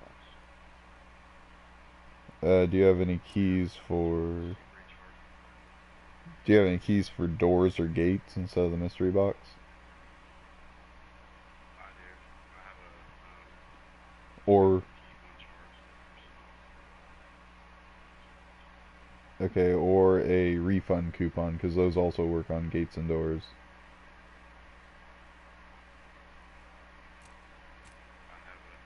box. Do you have any keys for... Do you have any keys for doors or gates instead of the mystery box? I do. I have Or, key one charge okay, or a refund coupon, because those also work on gates and doors. I have a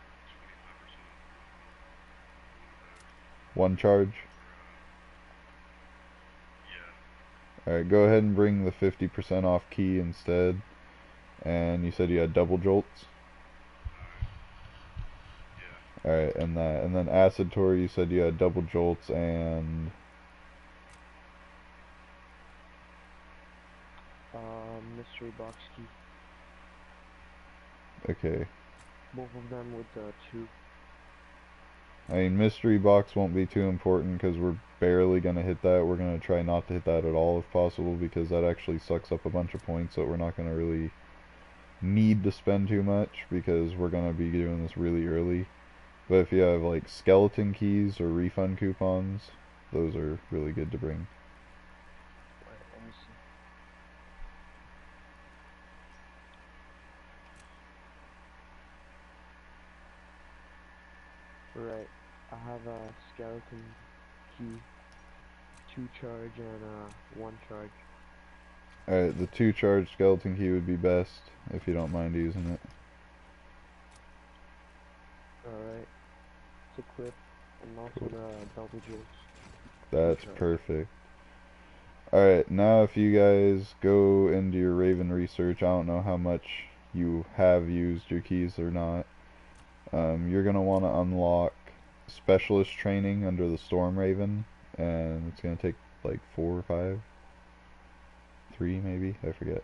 25% One charge? yeah. Alright, go ahead and bring the 50% off key instead. And you said you had double jolts? Yeah. Alright, and that. And then acid tour, you said you had double jolts and... Mystery box key. Okay. Both of them with 2. I mean, mystery box won't be too important because we're barely going to hit that. We're going to try not to hit that at all if possible because that actually sucks up a bunch of points that we're not going to really need to spend too much because we're going to be doing this really early. But if you have like skeleton keys or refund coupons, those are really good to bring. Wait, let me see. Right. I have a skeleton key, 2 charge, and 1 charge. Alright, the 2 charge skeleton key would be best if you don't mind using it. Alright. It's equipped. and also Cool. the double juice. That's Recharge. perfect. Alright, now if you guys go into your Raven research, I don't know how much you have used your keys or not. You're going to want to unlock specialist training under the Storm Raven, and it's going to take like 4 or 5, 3 maybe, I forget.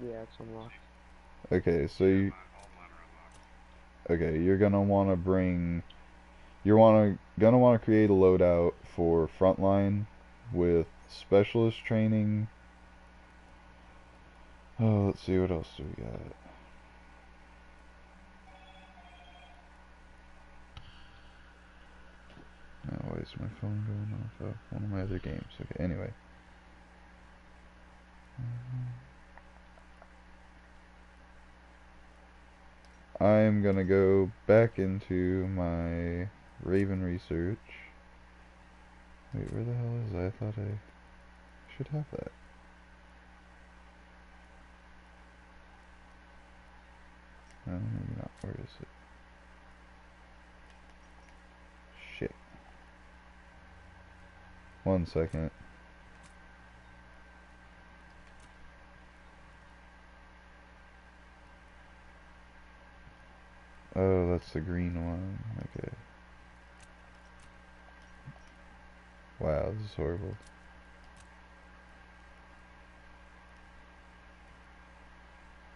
Yeah, it's unlocked. Okay, so Yeah, you, all mine are unlocked. okay, you're going to want to bring, gonna want to create a loadout for frontline with specialist training. Oh, let's see, what else do we got? Oh, why is my phone going off of one of my other games? Okay, anyway. I'm gonna go back into my Raven research. Wait, where the hell is that? I thought I should have that. No, maybe not. Where is it? Shit. 1 second. Oh, that's the green one. Okay. Wow, this is horrible.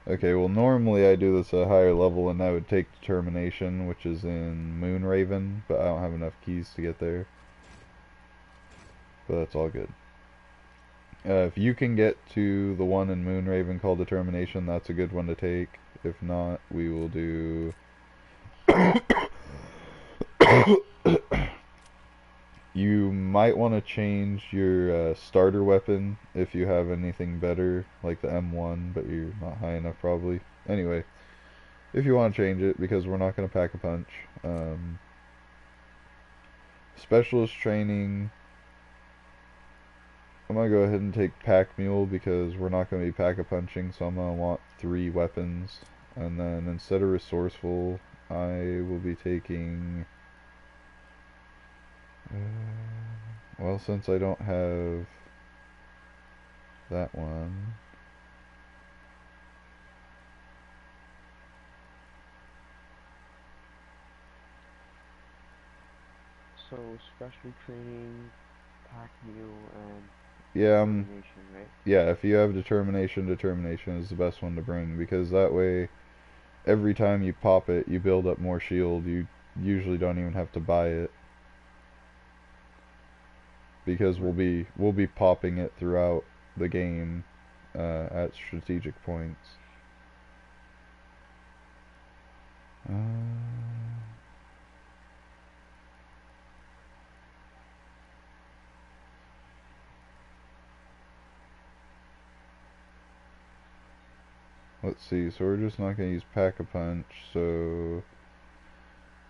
Okay, well normally I do this at a higher level and I would take determination, which is in Moonraven, but I don't have enough keys to get there. But that's all good. If you can get to the one in Moonraven called determination, that's a good one to take. If not, we will do... You might want to change your starter weapon if you have anything better, like the M1, but you're not high enough probably. Anyway, if you want to change it, because we're not going to pack a punch. Specialist training, I'm going to go ahead and take pack mule because we're not going to be pack a punching, so I'm going to want 3 weapons. And then instead of resourceful, I will be taking... well, since I don't have that one... So special training, pack mule, and Yeah, determination, right? yeah, if you have determination, determination is the best one to bring because that way every time you pop it, you build up more shield. You usually don't even have to buy it because Right. we'll be popping it throughout the game at strategic points. Uh, let's see. So we're just not gonna use pack a punch. So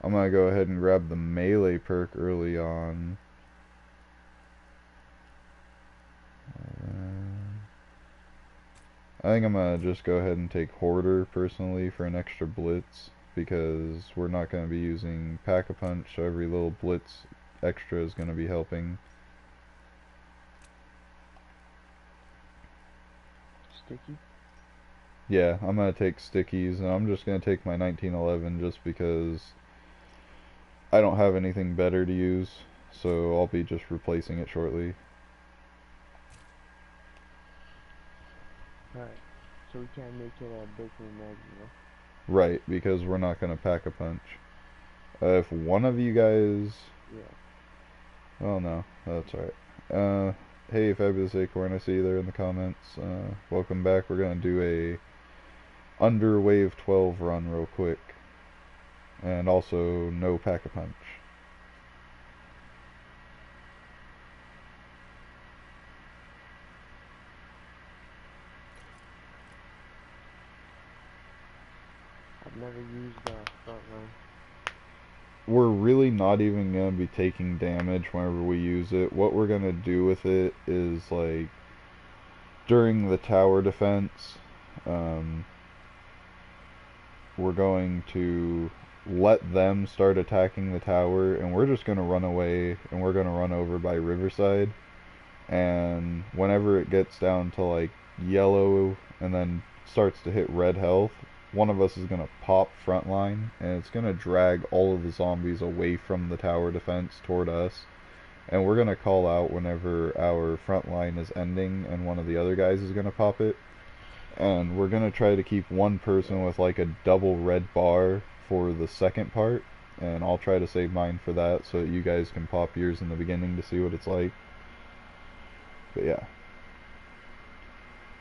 I'm gonna go ahead and grab the melee perk early on. I think I'm gonna just go ahead and take Hoarder personally for an extra blitz because we're not gonna be using Pack-a-Punch, so every little blitz extra is gonna be helping. Sticky. Yeah, I'm gonna take stickies, and I'm just gonna take my 1911 just because I don't have anything better to use, so I'll be just replacing it shortly. Alright. So we can't make it a bigger mag, you know? Right, because we're not gonna Pack-a-Punch. If one of you guys... Yeah. Oh no, that's alright. Hey Fabulous Acorn, I see you there in the comments. Welcome back. We're gonna do a under wave 12 run real quick. And also no Pack-a-Punch. I've never used the front line. we're really not even gonna be taking damage whenever we use it. What we're gonna do with it is like during the tower defense, um, we're going to let them start attacking the tower, and we're just gonna run away, and we're gonna run over by Riverside. And whenever it gets down to like yellow and then starts to hit red health, one of us is going to pop frontline, and it's going to drag all of the zombies away from the tower defense toward us, and we're going to call out whenever our front line is ending and one of the other guys is going to pop it, and we're going to try to keep one person with like a double red bar for the second part, and I'll try to save mine for that so that you guys can pop yours in the beginning to see what it's like. But yeah,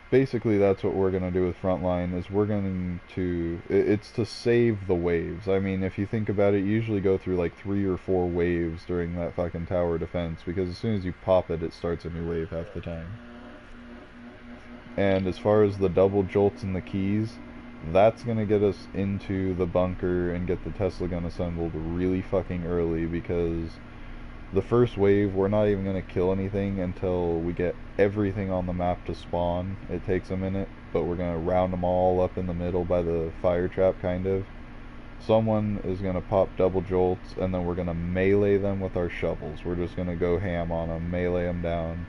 basically that's what we're gonna do with frontline. Is we're going to it's to save the waves. I mean, if you think about it, you usually go through like 3 or 4 waves during that fucking tower defense, because as soon as you pop it, it starts a new wave half the time. And as far as the double jolts and the keys, that's gonna get us into the bunker and get the Tesla gun assembled really fucking early, because the first wave, we're not even going to kill anything until we get everything on the map to spawn. It takes a minute, but we're going to round them all up in the middle by the fire trap, kind of. Someone is going to pop double jolts, and then we're going to melee them with our shovels. We're just going to go ham on them, melee them down,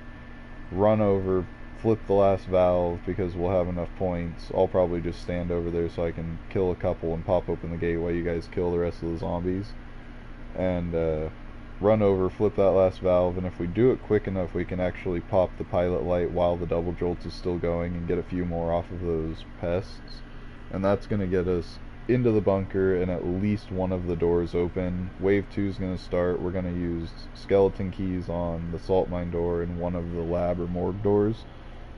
run over, flip the last valve, because we'll have enough points. I'll probably just stand over there so I can kill a couple and pop open the gate while you guys kill the rest of the zombies. And, run over, flip that last valve, and if we do it quick enough, we can actually pop the pilot light while the double jolts is still going and get a few more off of those pests. And that's going to get us into the bunker and at least one of the doors open. Wave 2 is going to start. We're going to use skeleton keys on the salt mine door and one of the lab or morgue doors.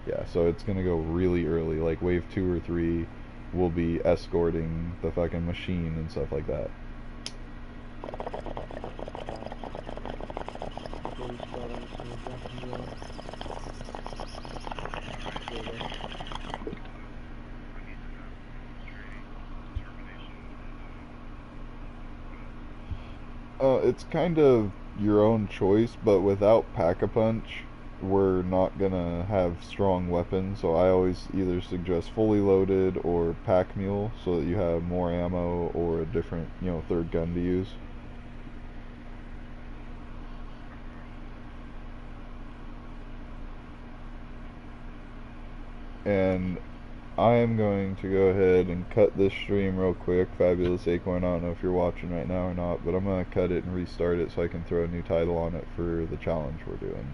Yeah, so it's going to go really early. Like wave 2 or 3 will be escorting the fucking machine and stuff like that. It's kind of your own choice, but without Pack-a-Punch, we're not gonna have strong weapons, so I always either suggest fully loaded or Pack Mule, so that you have more ammo or a different, third gun to use. And I am going to go ahead and cut this stream real quick. Fabulous Acorn, I don't know if you're watching right now or not, but I'm going to cut it and restart it so I can throw a new title on it for the challenge we're doing.